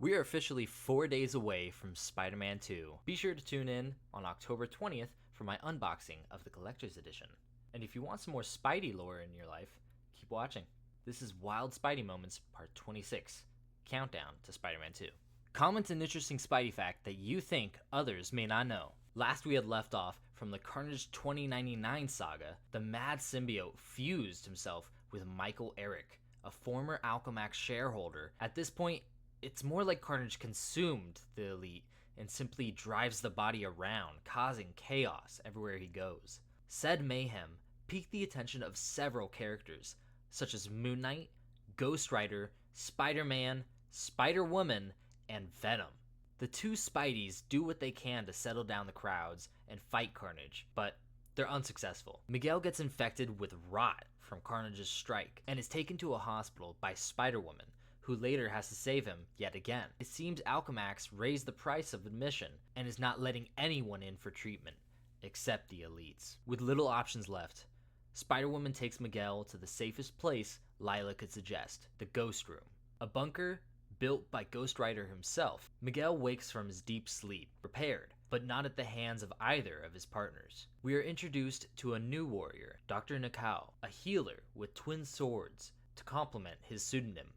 We are officially 4 days away from Spider-Man 2. Be sure to tune in on October 20th for my unboxing of the collector's edition. And if you want some more Spidey lore in your life, keep watching. This is Wild Spidey Moments Part 26, Countdown to Spider-Man 2. Comment an interesting Spidey fact that you think others may not know. Last we had left off from the Carnage 2099 saga, the mad symbiote fused himself with Michael Eric, a former Alchemax shareholder. At this point, it's more like Carnage consumed the elite and simply drives the body around, causing chaos everywhere he goes. Said mayhem piqued the attention of several characters, such as Moon Knight, Ghost Rider, Spider-Man, Spider-Woman, and Venom. The two Spideys do what they can to settle down the crowds and fight Carnage, but they're unsuccessful. Miguel gets infected with rot from Carnage's strike and is taken to a hospital by Spider-Woman, who later has to save him yet again. It seems Alchemax raised the price of admission and is not letting anyone in for treatment, except the elites. With little options left, Spider-Woman takes Miguel to the safest place Lila could suggest, the Ghost Room, a bunker built by Ghost Rider himself. Miguel wakes from his deep sleep, prepared, but not at the hands of either of his partners. We are introduced to a new warrior, Dr. Nakao, a healer with twin swords to complement his pseudonym,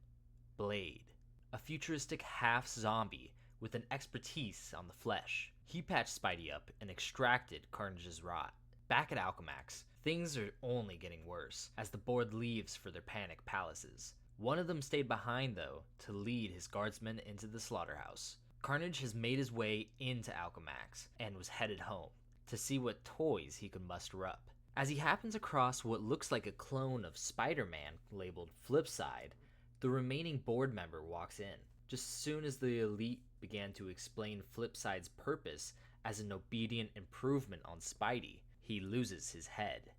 Blade, a futuristic half-zombie with an expertise on the flesh. He patched Spidey up and extracted Carnage's rot. Back at Alchemax, things are only getting worse as the board leaves for their panic palaces. One of them stayed behind, though, to lead his guardsmen into the slaughterhouse. Carnage has made his way into Alchemax and was headed home to see what toys he could muster up. As he happens across what looks like a clone of Spider-Man labeled Flipside, the remaining board member walks in. Just as soon as the elite began to explain Flipside's purpose as an obedient improvement on Spidey, he loses his head.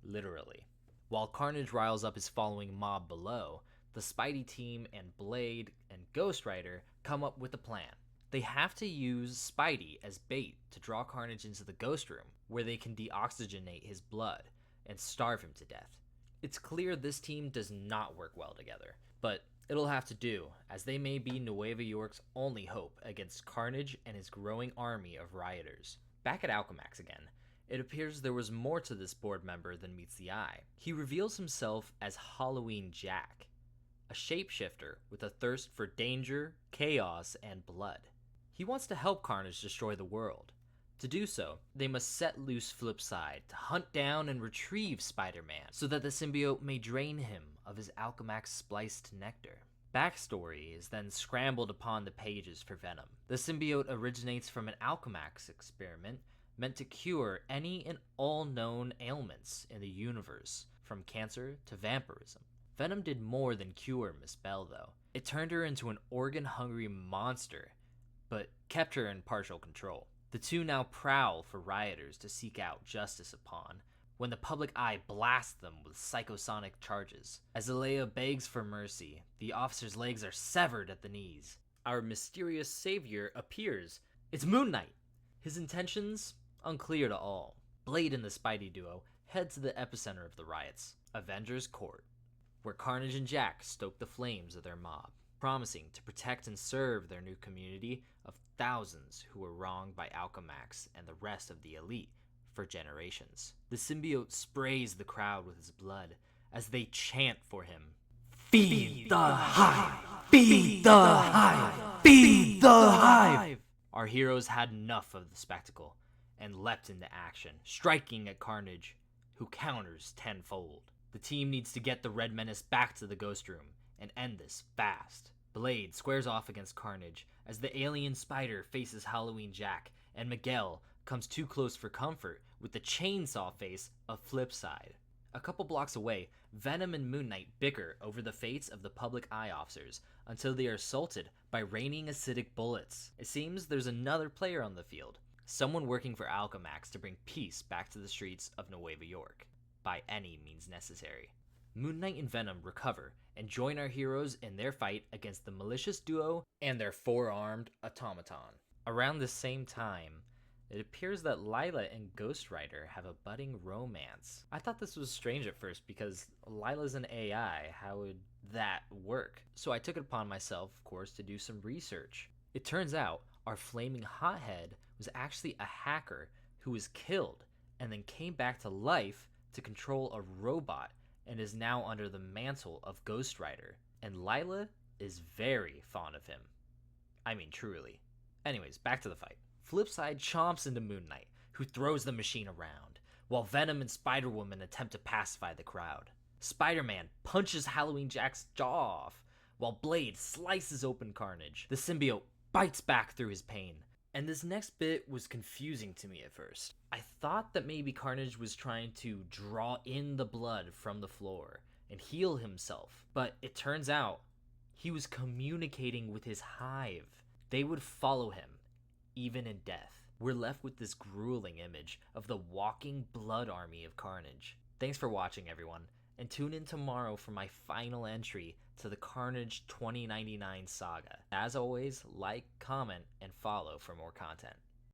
Literally. While Carnage riles up his following mob below, the Spidey team and Blade and Ghost Rider come up with a plan. They have to use Spidey as bait to draw Carnage into the Ghost Room, where they can deoxygenate his blood and starve him to death. It's clear this team does not work well together, but it'll have to do, as they may be Nueva York's only hope against Carnage and his growing army of rioters. Back at Alchemax again, it appears there was more to this board member than meets the eye. He reveals himself as Halloween Jack, a shapeshifter with a thirst for danger, chaos, and blood. He wants to help Carnage destroy the world. To do so, they must set loose Flipside to hunt down and retrieve Spider-Man so that the symbiote may drain him of his Alchemax spliced nectar. Backstory is then scrambled upon the pages for Venom. The symbiote originates from an Alchemax experiment meant to cure any and all known ailments in the universe, from cancer to vampirism. Venom did more than cure Miss Bell, though. It turned her into an organ-hungry monster, but kept her in partial control. The two now prowl for rioters to seek out justice upon, when the public eye blasts them with psychosonic charges. As Alea begs for mercy, the officer's legs are severed at the knees. Our mysterious savior appears. It's Moon Knight! His intentions? Unclear to all. Blade and the Spidey duo head to the epicenter of the riots, Avengers Court, where Carnage and Jack stoke the flames of their mob, promising to protect and serve their new community of thousands who were wronged by Alchemax and the rest of the elite for generations. The symbiote sprays the crowd with his blood as they chant for him. Feed the hive! Feed the hive! Feed the hive! Our heroes had enough of the spectacle and leapt into action, striking at Carnage, who counters tenfold. The team needs to get the Red Menace back to the Ghost Room and end this fast. Blade squares off against Carnage as the alien spider faces Halloween Jack, and Miguel comes too close for comfort with the chainsaw face of Flipside. A couple blocks away, Venom and Moon Knight bicker over the fates of the public eye officers until they are assaulted by raining acidic bullets. It seems there's another player on the field, someone working for Alchemax to bring peace back to the streets of Nueva York, by any means necessary. Moon Knight and Venom recover and join our heroes in their fight against the malicious duo and their four-armed automaton. Around the same time, it appears that Lila and Ghost Rider have a budding romance. I thought this was strange at first because Lila's an AI. How would that work. So I took it upon myself, of course, to do some research. It turns out our flaming hothead was actually a hacker who was killed and then came back to life to control a robot and is now under the mantle of Ghost Rider. And Lila is very fond of him. I mean, truly. Anyways, back to the fight. Flipside chomps into Moon Knight, who throws the machine around, while Venom and Spider-Woman attempt to pacify the crowd. Spider-Man punches Halloween Jack's jaw off, while Blade slices open Carnage. The symbiote bites back through his pain. And this next bit was confusing to me at first. I thought that maybe Carnage was trying to draw in the blood from the floor and heal himself, but it turns out he was communicating with his hive. They would follow him, even in death. We're left with this grueling image of the walking blood army of Carnage. Thanks for watching, everyone, and tune in tomorrow for my final entry to the Carnage 2099 saga. As always, like, comment, and follow for more content.